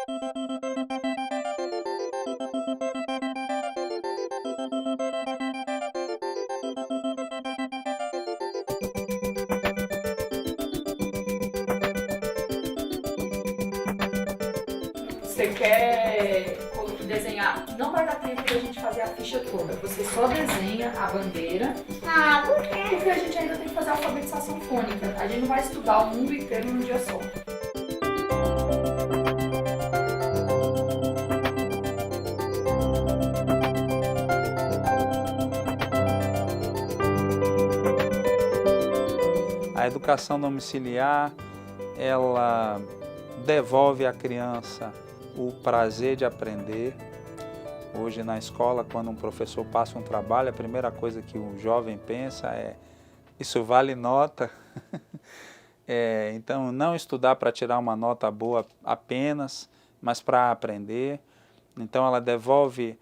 Você quer desenhar? Não vai dar tempo da gente fazer a ficha toda. Você só desenha a bandeira. Ah, por quê? Porque a gente ainda tem que fazer a alfabetização fônica. A gente não vai estudar o mundo inteiro num dia só. A educação domiciliar, ela devolve à criança o prazer de aprender. Hoje na escola, quando um professor passa um trabalho, a primeira coisa que o jovem pensa é: isso vale nota? Então, não estudar para tirar uma nota boa apenas, mas para aprender. Então, ela devolve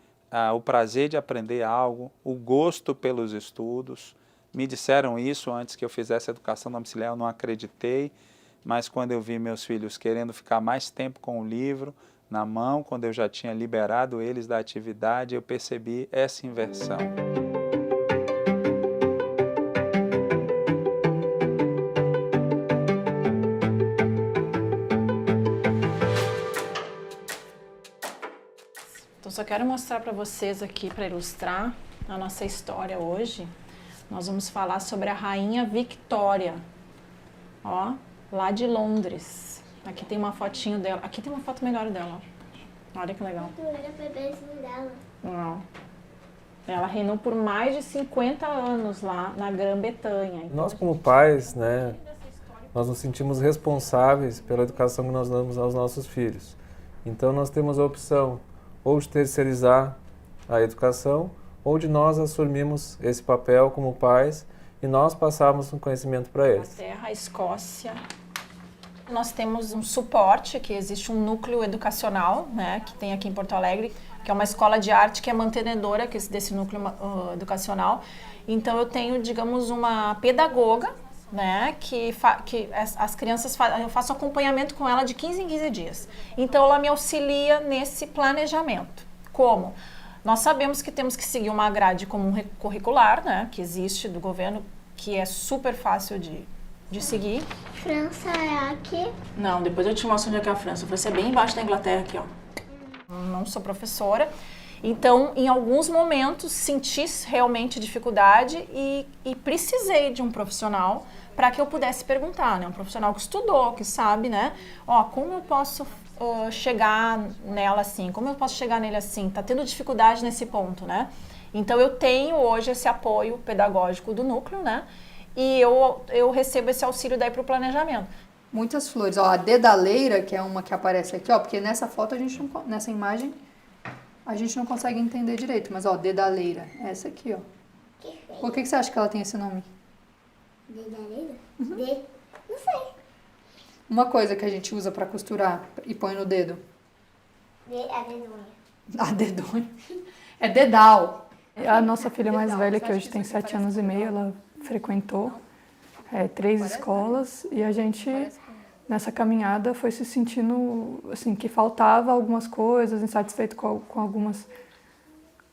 o prazer de aprender algo, o gosto pelos estudos. Me disseram isso antes que eu fizesse educação domiciliar, eu não acreditei, mas quando eu vi meus filhos querendo ficar mais tempo com o livro na mão, quando eu já tinha liberado eles da atividade, eu percebi essa inversão. Então, só quero mostrar para vocês aqui, para ilustrar a nossa história hoje. Nós vamos falar sobre a Rainha Victória, ó, lá de Londres. Aqui tem uma fotinho dela. Aqui tem uma foto melhor dela, ó. Olha que legal. Não. Ela reinou por mais de 50 anos lá na Grã-Bretanha. Então, Nós como pais, né, nós nos sentimos responsáveis pela educação que nós damos aos nossos filhos. Então nós temos a opção ou de terceirizar a educação, ou de nós assumirmos esse papel como pais e nós passarmos um conhecimento para eles. A Terra, a Escócia. Nós temos um suporte, que existe um núcleo educacional, né, que tem aqui em Porto Alegre, que é uma escola de arte que é mantenedora desse núcleo educacional. Então eu tenho, digamos, uma pedagoga, né, que as crianças eu faço acompanhamento com ela de 15 em 15 dias. Então ela me auxilia nesse planejamento. Como? Nós sabemos que temos que seguir uma grade comum curricular, né, que existe do governo, que é super fácil de seguir. França é aqui? Não, depois eu te mostro onde é que é a França. A França é bem embaixo da Inglaterra aqui, ó. Não sou professora. Então, em alguns momentos, senti realmente dificuldade e precisei de um profissional para que eu pudesse perguntar, né? Um profissional que estudou, que sabe, né? Ó, como eu posso chegar nela assim? Como eu posso chegar nele assim? Tá tendo dificuldade nesse ponto, né? Então, eu tenho hoje esse apoio pedagógico do núcleo, né? E eu recebo esse auxílio daí para o planejamento. Muitas flores. Ó, a dedaleira, que é uma que aparece aqui, ó, porque nessa foto nessa imagem a gente não consegue entender direito, mas ó, dedaleira, essa aqui, ó. Por que você acha que ela tem esse nome? Dedaleira? Não sei. Uma coisa que a gente usa pra costurar e põe no dedo. A dedonha. A dedonha. É dedal. A nossa filha mais velha, que hoje tem 7 anos e meio, ela frequentou 3 escolas e a gente, nessa caminhada, foi se sentindo assim, que faltava algumas coisas, insatisfeito com algumas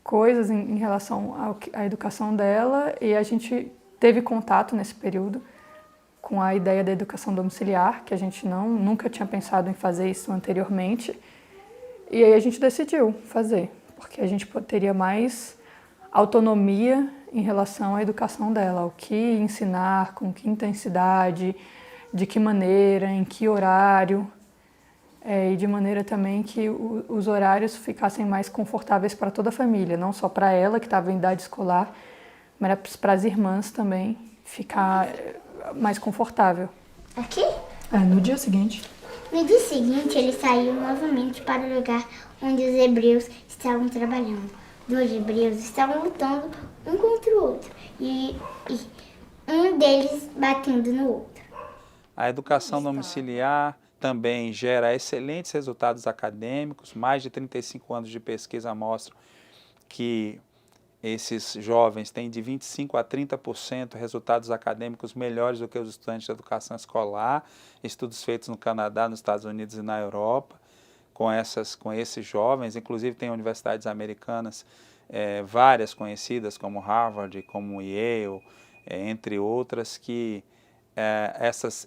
coisas em relação à educação dela, e a gente teve contato nesse período com a ideia da educação domiciliar, que a gente nunca tinha pensado em fazer isso anteriormente, e aí a gente decidiu fazer, porque a gente teria mais autonomia em relação à educação dela, o que ensinar, com que intensidade, de que maneira, em que horário, e de maneira também que os horários ficassem mais confortáveis para toda a família, não só para ela, que estava em idade escolar, mas para as irmãs também ficar mais confortável. Aqui? No dia seguinte. No dia seguinte, ele saiu novamente para o lugar onde os hebreus estavam trabalhando. Dois hebreus estavam lutando um contra o outro e um deles batendo no outro. A educação domiciliar também gera excelentes resultados acadêmicos. Mais de 35 anos de pesquisa mostram que esses jovens têm de 25% a 30% resultados acadêmicos melhores do que os estudantes de educação escolar. Estudos feitos no Canadá, nos Estados Unidos e na Europa. com esses jovens. Inclusive tem universidades americanas, várias conhecidas como Harvard, como Yale, entre outras, que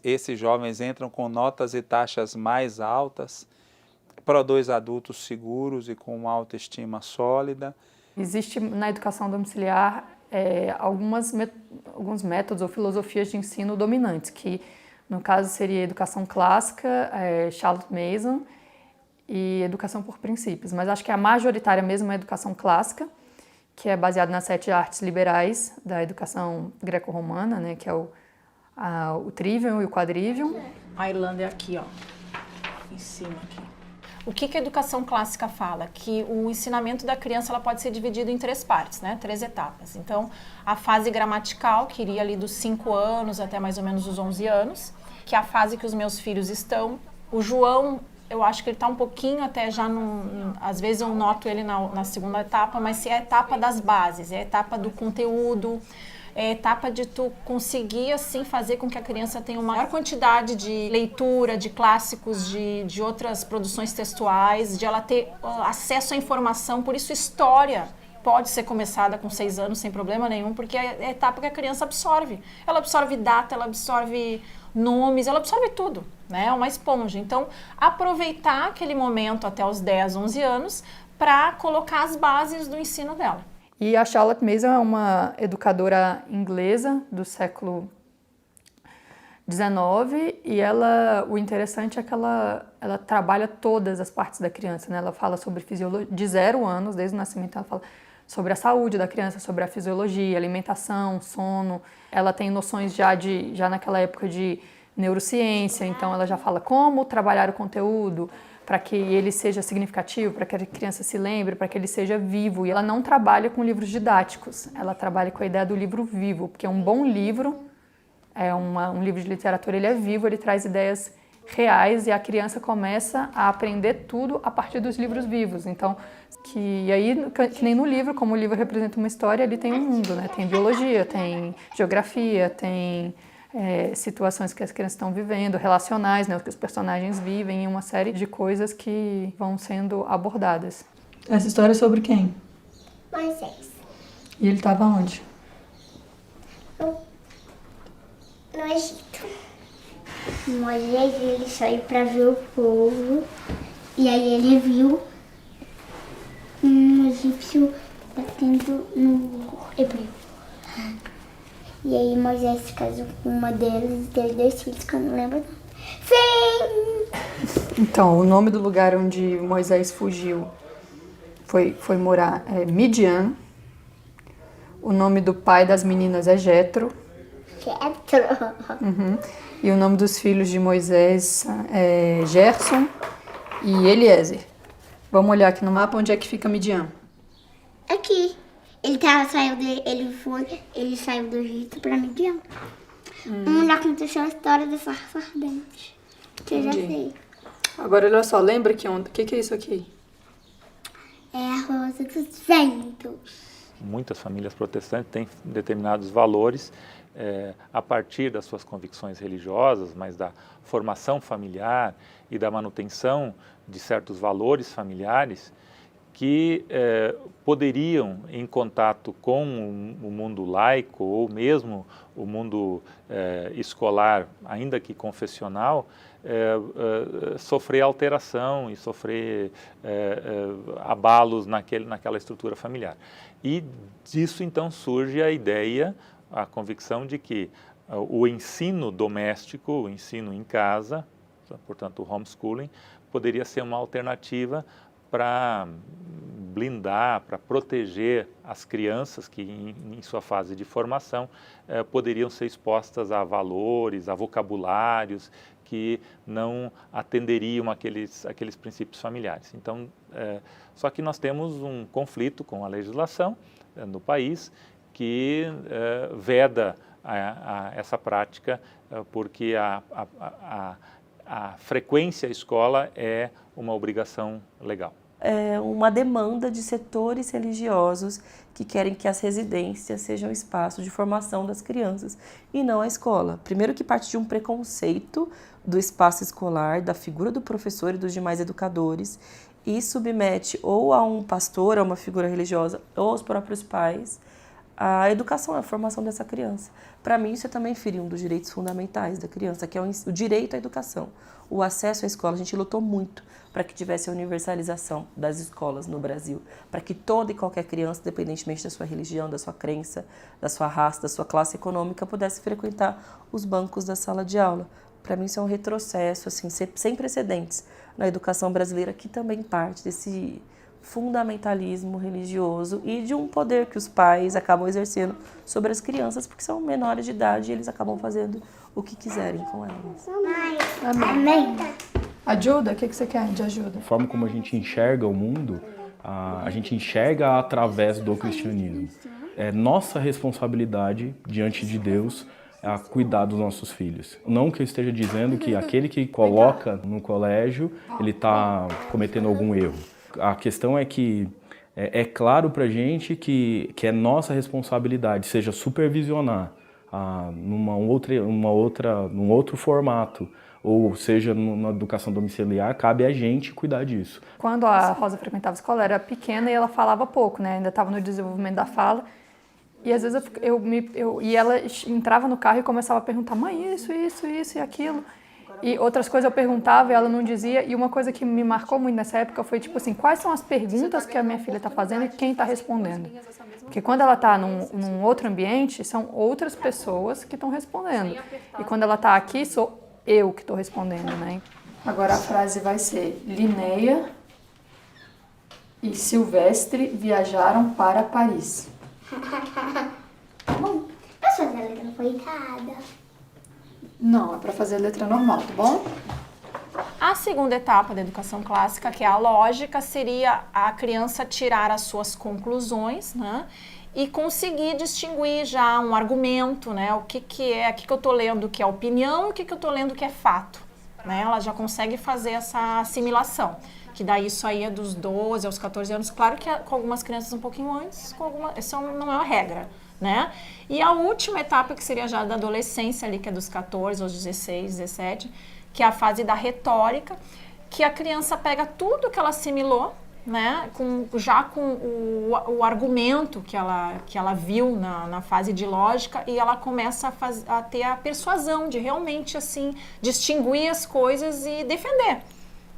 esses jovens entram com notas e taxas mais altas, produz adultos seguros e com uma autoestima sólida. Existe na educação domiciliar alguns métodos ou filosofias de ensino dominantes, que no caso seria a educação clássica, Charlotte Mason, e educação por princípios. Mas acho que a majoritária mesmo é a educação clássica, que é baseada nas 7 artes liberais da educação greco-romana, né, que é o trivium e o quadrivium. A Irlanda é aqui, ó, em cima aqui. O que a educação clássica fala? Que o ensinamento da criança ela pode ser dividido em 3 partes, né? 3 etapas. Então, a fase gramatical, que iria ali dos 5 anos até mais ou menos os 11 anos, que é a fase que os meus filhos estão. O João, eu acho que ele está um pouquinho até já, às vezes eu noto ele na segunda etapa, mas é a etapa das bases, é a etapa do conteúdo, é a etapa de tu conseguir, assim, fazer com que a criança tenha uma maior quantidade de leitura, de clássicos, de outras produções textuais, de ela ter acesso à informação. Por isso, história pode ser começada com 6 anos sem problema nenhum, porque é a etapa que a criança absorve. Ela absorve data, ela absorve nomes, ela absorve tudo, né? É uma esponja. Então, aproveitar aquele momento até os 10, 11 anos para colocar as bases do ensino dela. E a Charlotte Mason é uma educadora inglesa do século XIX e o interessante é que ela trabalha todas as partes da criança, né? Ela fala sobre fisiologia de 0 anos, desde o nascimento ela fala sobre a saúde da criança, sobre a fisiologia, alimentação, sono. Ela tem noções já naquela época de neurociência, então ela já fala como trabalhar o conteúdo, para que ele seja significativo, para que a criança se lembre, para que ele seja vivo. E ela não trabalha com livros didáticos, ela trabalha com a ideia do livro vivo, porque um bom livro, um livro de literatura, ele é vivo, ele traz ideias reais e a criança começa a aprender tudo a partir dos livros vivos. Então, que nem no livro, como o livro representa uma história, ele tem um mundo, né? Tem biologia, tem geografia, tem situações que as crianças estão vivendo, relacionais, né, que os personagens vivem, e uma série de coisas que vão sendo abordadas. Essa história é sobre quem? Moisés. E ele estava onde? No Egito. Moisés, ele saiu para ver o povo, e aí ele viu um egípcio batendo no hebreu. E aí Moisés se casou com uma delas e teve 2 filhos, que eu não lembro. Fim! Então, o nome do lugar onde Moisés fugiu foi morar Midian. O nome do pai das meninas é Jetro. Jetro. Uhum. E o nome dos filhos de Moisés é Gerson e Eliezer. Vamos olhar aqui no mapa onde é que fica Midian. Aqui. Ele saiu do Egito pra Midian. Onde aconteceu a história da sarça ardente. Que eu já sei. Agora, olha só, lembra o que é isso aqui? É a Rosa dos Ventos. Muitas famílias protestantes têm determinados valores a partir das suas convicções religiosas, mas da formação familiar e da manutenção de certos valores familiares que poderiam, em contato com o mundo laico ou mesmo o mundo escolar, ainda que confessional, sofrer alteração e sofrer abalos naquela estrutura familiar. E disso então surge a ideia, a convicção de que o ensino doméstico, o ensino em casa, portanto o homeschooling, poderia ser uma alternativa para blindar, para proteger as crianças que em sua fase de formação poderiam ser expostas a valores, a vocabulários que não atenderiam aqueles princípios familiares. Então, só que nós temos um conflito com a legislação no país que veda essa prática porque a frequência à escola é uma obrigação legal. É uma demanda de setores religiosos que querem que as residências sejam espaço de formação das crianças e não a escola. Primeiro que parte de um preconceito do espaço escolar, da figura do professor e dos demais educadores e submete ou a um pastor, a uma figura religiosa, ou aos próprios pais, a educação, a formação dessa criança. Para mim, isso é também ferir um dos direitos fundamentais da criança, que é o direito à educação. O acesso à escola, a gente lutou muito para que tivesse a universalização das escolas no Brasil, para que toda e qualquer criança, independentemente da sua religião, da sua crença, da sua raça, da sua classe econômica, pudesse frequentar os bancos da sala de aula. Para mim, isso é um retrocesso assim, sem precedentes na educação brasileira, que também parte desse fundamentalismo religioso e de um poder que os pais acabam exercendo sobre as crianças, porque são menores de idade e eles acabam fazendo o que quiserem com elas. Amém. Ajuda? O que você quer de ajuda? A forma como a gente enxerga o mundo, a gente enxerga através do cristianismo. É nossa responsabilidade diante de Deus a cuidar dos nossos filhos. Não que eu esteja dizendo que aquele que coloca no colégio, ele está cometendo algum erro. A questão é que é claro para a gente que é nossa responsabilidade, seja supervisionar num outro formato, ou seja, na educação domiciliar, cabe a gente cuidar disso. Quando a Rosa frequentava a escola, ela era pequena e ela falava pouco, né? Ainda estava no desenvolvimento da fala. E às vezes e ela entrava no carro e começava a perguntar: mãe, isso e aquilo. E outras coisas eu perguntava e ela não dizia. E uma coisa que me marcou muito nessa época foi tipo assim: quais são as perguntas que a minha filha está fazendo e quem está respondendo? Porque quando ela está num outro ambiente, são outras pessoas que estão respondendo. E quando ela está aqui, sou eu que estou respondendo, né? Agora a frase vai ser: Linnea e Silvestre viajaram para Paris. Bom, posso fazer a letra coitada? Não, é para fazer a letra normal, tá bom? A segunda etapa da educação clássica, que é a lógica, seria a criança tirar as suas conclusões, né? E conseguir distinguir já um argumento, né? O que eu estou lendo que é opinião e o que eu estou lendo que é fato, né? Ela já consegue fazer essa assimilação, que daí isso aí é dos 12 aos 14 anos. Claro que com algumas crianças um pouquinho antes, isso não é uma regra, né? E a última etapa, que seria já da adolescência ali, que é dos 14 aos 16, 17, que é a fase da retórica, que a criança pega tudo que ela assimilou, né, com o argumento que ela viu na fase de lógica, e ela começa a ter a persuasão de realmente assim distinguir as coisas e defender,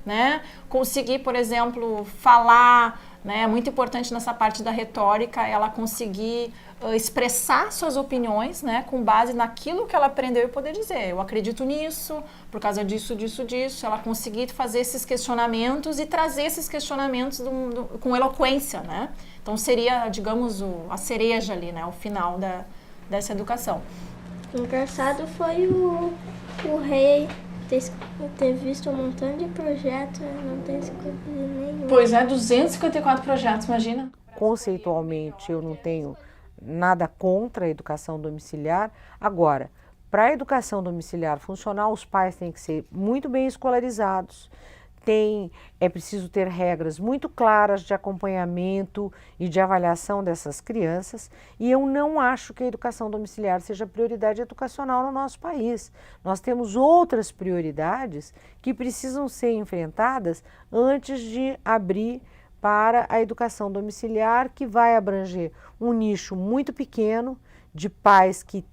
né? Conseguir, por exemplo, falar, né? É muito importante nessa parte da retórica ela conseguir expressar suas opiniões, né, com base naquilo que ela aprendeu e poder dizer: eu acredito nisso, por causa disso. Ela conseguir fazer esses questionamentos e trazer esses questionamentos com eloquência, né? Então seria, digamos, a cereja ali, né, o final dessa educação. Engraçado foi o rei ter visto um montão de projetos e não ter escolhido nenhum. Pois é, 254 projetos, imagina. Conceitualmente, eu não tenho nada contra a educação domiciliar. Agora, para a educação domiciliar funcionar, os pais têm que ser muito bem escolarizados, é preciso ter regras muito claras de acompanhamento e de avaliação dessas crianças, e eu não acho que a educação domiciliar seja prioridade educacional no nosso país. Nós temos outras prioridades que precisam ser enfrentadas antes de abrir para a educação domiciliar, que vai abranger um nicho muito pequeno de pais que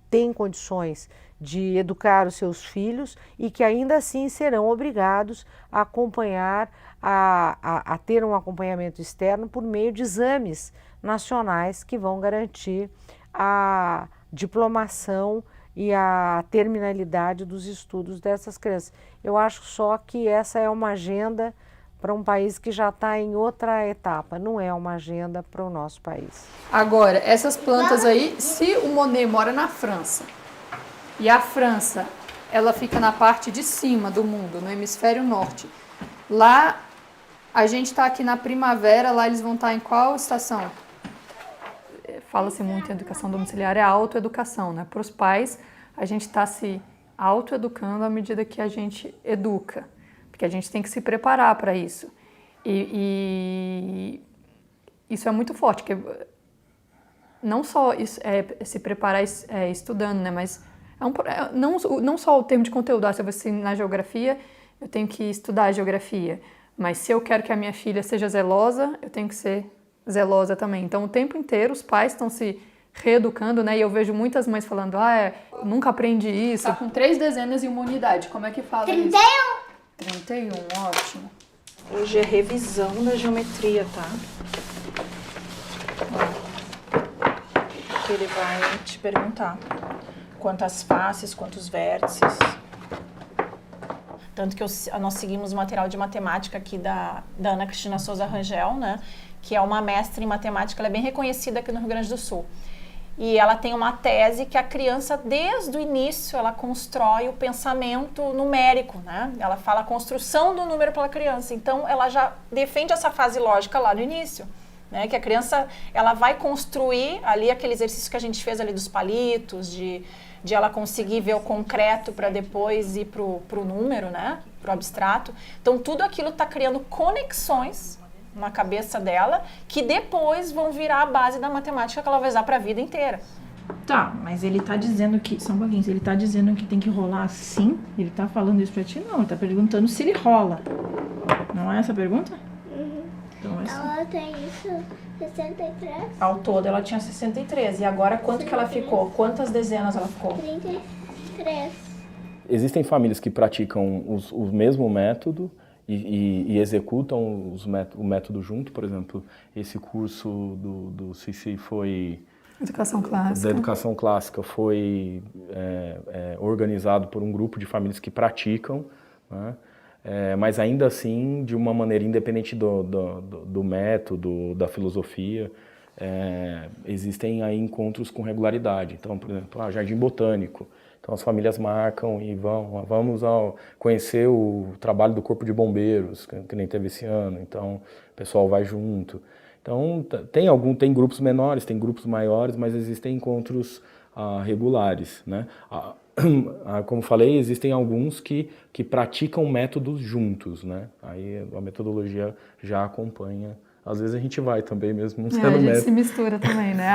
têm condições de educar os seus filhos e que ainda assim serão obrigados a acompanhar, a ter um acompanhamento externo por meio de exames nacionais que vão garantir a diplomação e a terminalidade dos estudos dessas crianças. Eu acho só que essa é uma agenda para um país que já está em outra etapa, não é uma agenda para o nosso país. Agora, essas plantas aí, se o Monet mora na França, e a França, ela fica na parte de cima do mundo, no hemisfério norte, lá a gente está aqui na primavera, lá eles vão estar em qual estação? Fala-se muito em educação domiciliar, é a autoeducação, né? Para os pais, a gente está se autoeducando à medida que a gente educa, porque a gente tem que se preparar para isso. E isso é muito forte, porque não só isso, se preparar estudando, né, mas Não só o termo de conteúdo, se eu vou ensinar geografia, eu tenho que estudar geografia. Mas se eu quero que a minha filha seja zelosa, eu tenho que ser zelosa também. Então, o tempo inteiro, os pais estão se reeducando, né? E eu vejo muitas mães falando, eu nunca aprendi isso. Tá com 3 dezenas e uma unidade, como é que fala 31. isso? 31, ótimo. Hoje é revisão da geometria, tá? Que ele vai te perguntar quantas faces, quantos vértices. Tanto que nós seguimos o material de matemática aqui da Ana Cristina Souza Rangel, né? Que é uma mestra em matemática, ela é bem reconhecida aqui no Rio Grande do Sul. E ela tem uma tese que a criança, desde o início, ela constrói o pensamento numérico, né? Ela fala a construção do número pela criança. Então, ela já defende essa fase lógica lá no início, né? Que a criança, ela vai construir ali aquele exercício que a gente fez ali dos palitos, de ela conseguir ver o concreto para depois ir pro número, né? Pro abstrato. Então, tudo aquilo está criando conexões na cabeça dela, que depois vão virar a base da matemática que ela vai usar para a vida inteira. Tá, mas ele tá dizendo que, só um pouquinho, ele tá dizendo que tem que rolar assim? Ele tá falando isso pra ti? Não, ele tá perguntando se ele rola. Não é essa a pergunta? Uhum. Então é assim. Ela tem isso, 63? Ao todo ela tinha 63. E agora quanto que ela ficou? Quantas dezenas ela ficou? 33. Existem famílias que praticam o mesmo método e executam o método junto. Por exemplo, esse curso do Cici foi... Educação clássica. Da educação clássica foi organizado por um grupo de famílias que praticam, né? Mas ainda assim de uma maneira independente do método, da filosofia. Existem aí encontros com regularidade. Então, por exemplo, Jardim Botânico. Então as famílias marcam e vamos conhecer o trabalho do Corpo de Bombeiros, que nem teve esse ano. Então o pessoal vai junto. Então tem grupos menores, tem grupos maiores, mas existem encontros regulares, né? Como falei, existem alguns que praticam métodos juntos, né? Aí a metodologia já acompanha. Às vezes a gente vai também mesmo não sendo a gente método. se mistura também, né?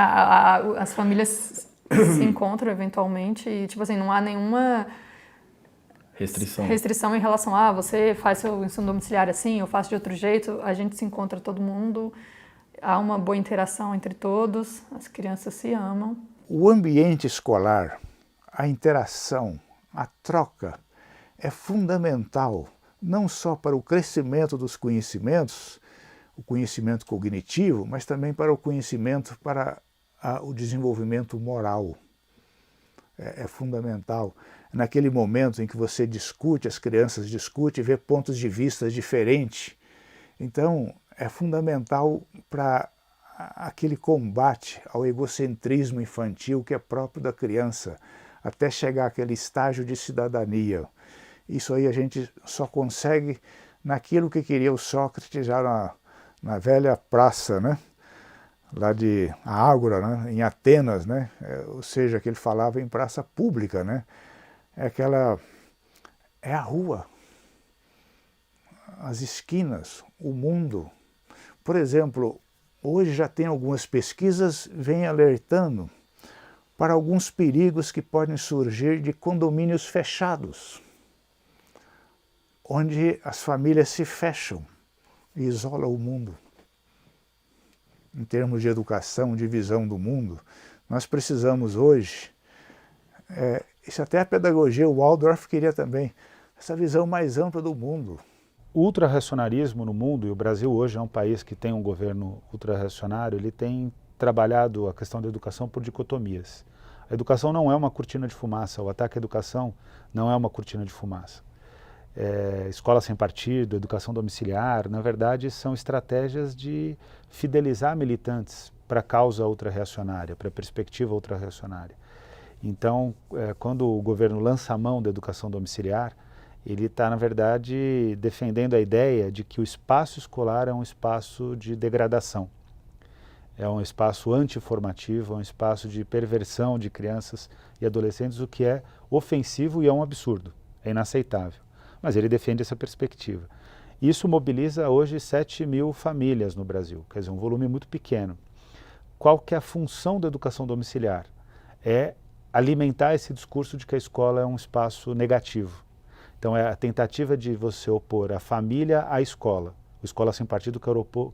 As famílias se encontram eventualmente e, tipo assim, não há nenhuma restrição em relação a você faz seu ensino domiciliar assim, eu faço de outro jeito. A gente se encontra todo mundo, há uma boa interação entre todos, as crianças se amam. O ambiente escolar, a interação, a troca é fundamental, não só para o crescimento dos conhecimentos, o conhecimento cognitivo, mas também para o conhecimento, para o desenvolvimento moral. É fundamental. Naquele momento em que você discute, as crianças discutem, vê pontos de vista diferentes. Então, é fundamental para aquele combate ao egocentrismo infantil que é próprio da criança, até chegar àquele estágio de cidadania. Isso aí a gente só consegue naquilo que queria o Sócrates já na velha praça, né? Lá de Ágora, né? Em Atenas, né? Ou seja, que ele falava em praça pública, né? É a rua, as esquinas, o mundo. Por exemplo, hoje já tem algumas pesquisas vêm alertando para alguns perigos que podem surgir de condomínios fechados, onde as famílias se fecham e isolam o mundo. Em termos de educação, de visão do mundo, nós precisamos hoje, isso até a pedagogia, o Waldorf queria também, essa visão mais ampla do mundo. O ultrarracionalismo no mundo, e o Brasil hoje é um país que tem um governo ultrarracionário, ele tem trabalhado a questão da educação por dicotomias. A educação não é uma cortina de fumaça, o ataque à educação não é uma cortina de fumaça. Escola sem partido, educação domiciliar, na verdade são estratégias de fidelizar militantes para a causa ultrarreacionária, para a perspectiva ultrarreacionária. Então, quando o governo lança a mão da educação domiciliar, ele está, na verdade, defendendo a ideia de que o espaço escolar é um espaço de degradação. É um espaço antiformativo, é um espaço de perversão de crianças e adolescentes, o que é ofensivo e é um absurdo, é inaceitável. Mas ele defende essa perspectiva. Isso mobiliza hoje 7.000 famílias no Brasil, quer dizer, um volume muito pequeno. Qual que é a função da educação domiciliar? É alimentar esse discurso de que a escola é um espaço negativo. Então é a tentativa de você opor a família à escola. O Escola Sem Partido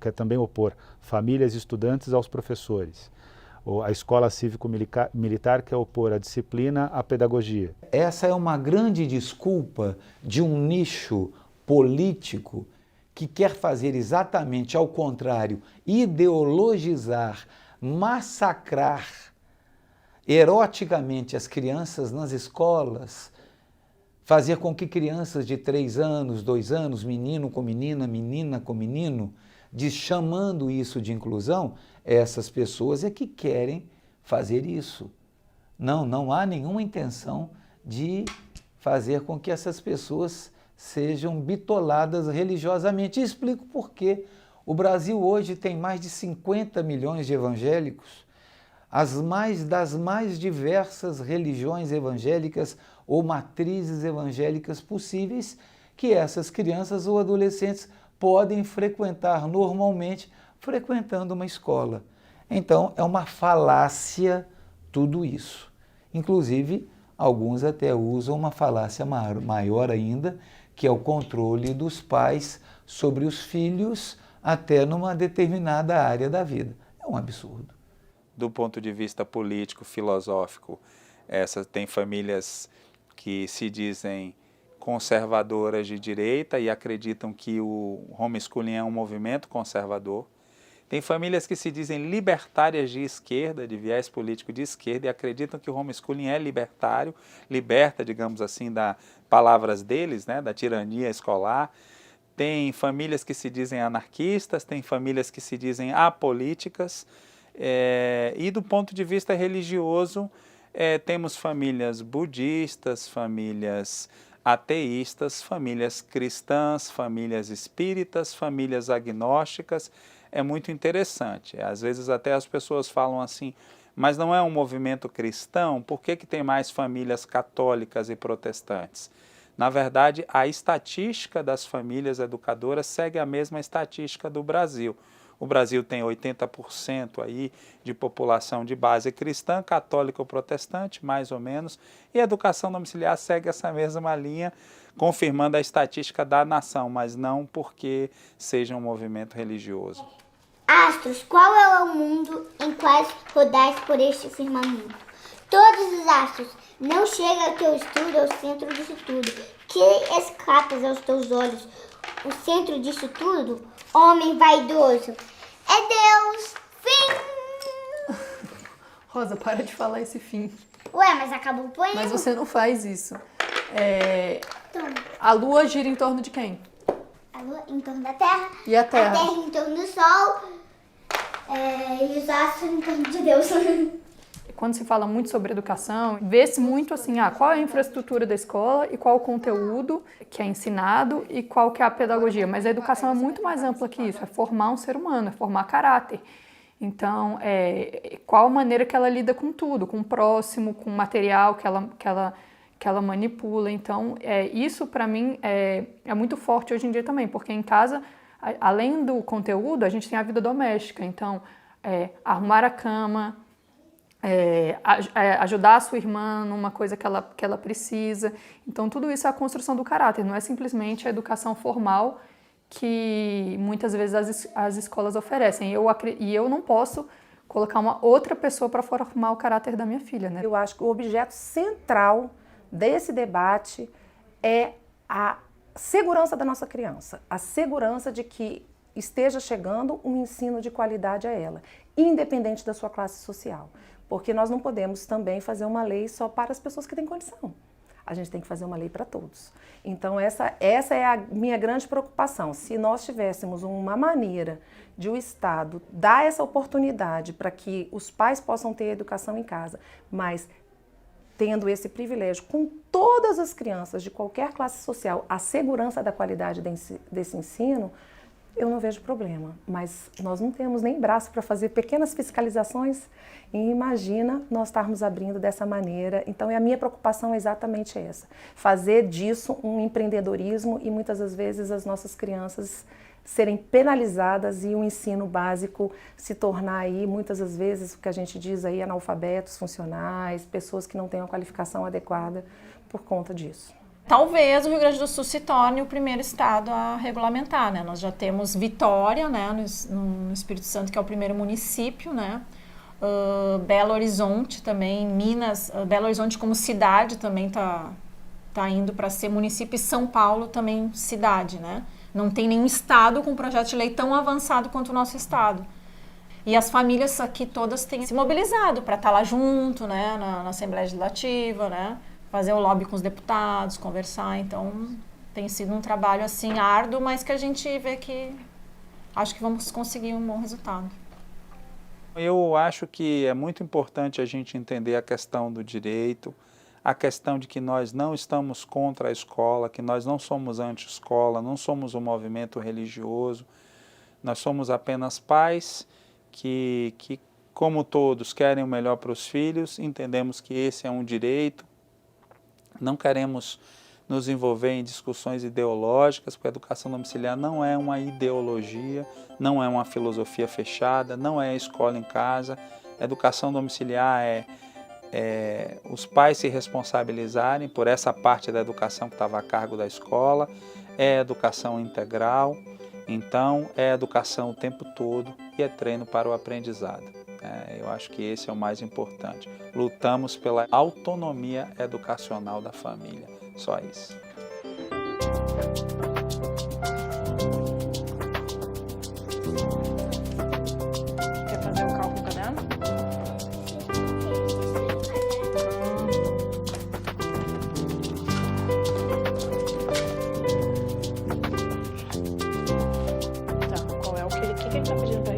quer também opor famílias e estudantes aos professores. Ou a escola cívico-militar quer opor a disciplina à pedagogia. Essa é uma grande desculpa de um nicho político que quer fazer exatamente ao contrário, ideologizar, massacrar eroticamente as crianças nas escolas, fazer com que crianças de 3 anos, 2 anos, menino com menina, menina com menino, chamando isso de inclusão, essas pessoas é que querem fazer isso. Não há nenhuma intenção de fazer com que essas pessoas sejam bitoladas religiosamente. E explico por quê. O Brasil hoje tem mais de 50 milhões de evangélicos, das mais diversas religiões evangélicas ou matrizes evangélicas possíveis, que essas crianças ou adolescentes podem frequentar normalmente, frequentando uma escola. Então, é uma falácia tudo isso. Inclusive, alguns até usam uma falácia maior ainda, que é o controle dos pais sobre os filhos até numa determinada área da vida. É um absurdo. Do ponto de vista político, filosófico, tem famílias que se dizem conservadoras de direita e acreditam que o homeschooling é um movimento conservador. Tem famílias que se dizem libertárias de esquerda, de viés político de esquerda, e acreditam que o homeschooling é libertário, liberta, digamos assim, das palavras deles, né, da tirania escolar. Tem famílias que se dizem anarquistas, tem famílias que se dizem apolíticas. E do ponto de vista religioso, temos famílias budistas, famílias ateístas, famílias cristãs, famílias espíritas, famílias agnósticas. É muito interessante. Às vezes até as pessoas falam assim, mas não é um movimento cristão? Por que tem mais famílias católicas e protestantes? Na verdade, a estatística das famílias educadoras segue a mesma estatística do Brasil. O Brasil tem 80% aí de população de base cristã, católica ou protestante, mais ou menos, e a educação domiciliar segue essa mesma linha, confirmando a estatística da nação, mas não porque seja um movimento religioso. Astros, qual é o mundo em quais rodais por este firmamento? Todos os astros, não chega ao teu estudo, ao centro disso tudo. Que escapas aos teus olhos, o centro disso tudo, homem vaidoso, é Deus. Fim! Rosa, para de falar esse fim. Ué, mas acabou o poema. Mas você não faz isso. A lua gira em torno de quem? A lua em torno da Terra. E a Terra? A Terra em torno do Sol. E os astros em torno de Deus. Quando se fala muito sobre educação, vê-se muito assim, qual é a infraestrutura da escola e qual o conteúdo que é ensinado e qual que é a pedagogia. Mas a educação é muito mais ampla que isso, é formar um ser humano, é formar caráter. Então, qual a maneira que ela lida com tudo, com o próximo, com o material que ela manipula. Então, isso para mim é muito forte hoje em dia também, porque em casa, além do conteúdo, a gente tem a vida doméstica. Então, arrumar a cama, ajudar a sua irmã numa coisa que ela precisa. Então, tudo isso é a construção do caráter, não é simplesmente a educação formal que muitas vezes as escolas oferecem. E eu não posso colocar uma outra pessoa para formar o caráter da minha filha, né? Eu acho que o objeto central desse debate é a segurança da nossa criança, a segurança de que esteja chegando um ensino de qualidade a ela, independente da sua classe social. Porque nós não podemos também fazer uma lei só para as pessoas que têm condição. A gente tem que fazer uma lei para todos. Então, essa é a minha grande preocupação. Se nós tivéssemos uma maneira de o Estado dar essa oportunidade para que os pais possam ter educação em casa, mas tendo esse privilégio com todas as crianças de qualquer classe social, a segurança da qualidade desse ensino, eu não vejo problema. Mas nós não temos nem braço para fazer pequenas fiscalizações e imagina nós estarmos abrindo dessa maneira. Então, a minha preocupação é exatamente essa. Fazer disso um empreendedorismo e muitas das vezes as nossas crianças serem penalizadas e o ensino básico se tornar aí, muitas das vezes, o que a gente diz aí, analfabetos funcionais, pessoas que não têm uma qualificação adequada por conta disso. Talvez o Rio Grande do Sul se torne o primeiro estado a regulamentar, né? Nós já temos Vitória, né, no Espírito Santo, que é o primeiro município, né? Belo Horizonte também, Minas, Belo Horizonte como cidade também tá indo para ser município, e São Paulo também cidade, né? Não tem nenhum estado com projeto de lei tão avançado quanto o nosso estado. E as famílias aqui todas têm se mobilizado para estar lá junto, né, na Assembleia Legislativa, né? Fazer o lobby com os deputados, conversar. Então, tem sido um trabalho assim árduo, mas que a gente vê que acho que vamos conseguir um bom resultado. Eu acho que é muito importante a gente entender a questão do direito, a questão de que nós não estamos contra a escola, que nós não somos anti-escola, não somos um movimento religioso, nós somos apenas pais que, como todos, querem o melhor para os filhos, entendemos que esse é um direito, não queremos nos envolver em discussões ideológicas, porque a educação domiciliar não é uma ideologia, não é uma filosofia fechada, não é a escola em casa. A educação domiciliar é os pais se responsabilizarem por essa parte da educação que estava a cargo da escola, é educação integral, então é educação o tempo todo e é treino para o aprendizado. Eu acho que esse é o mais importante. Lutamos pela autonomia educacional da família, só isso. Quer fazer o cálculo no caderno? Tá, qual é o que ele está pedindo para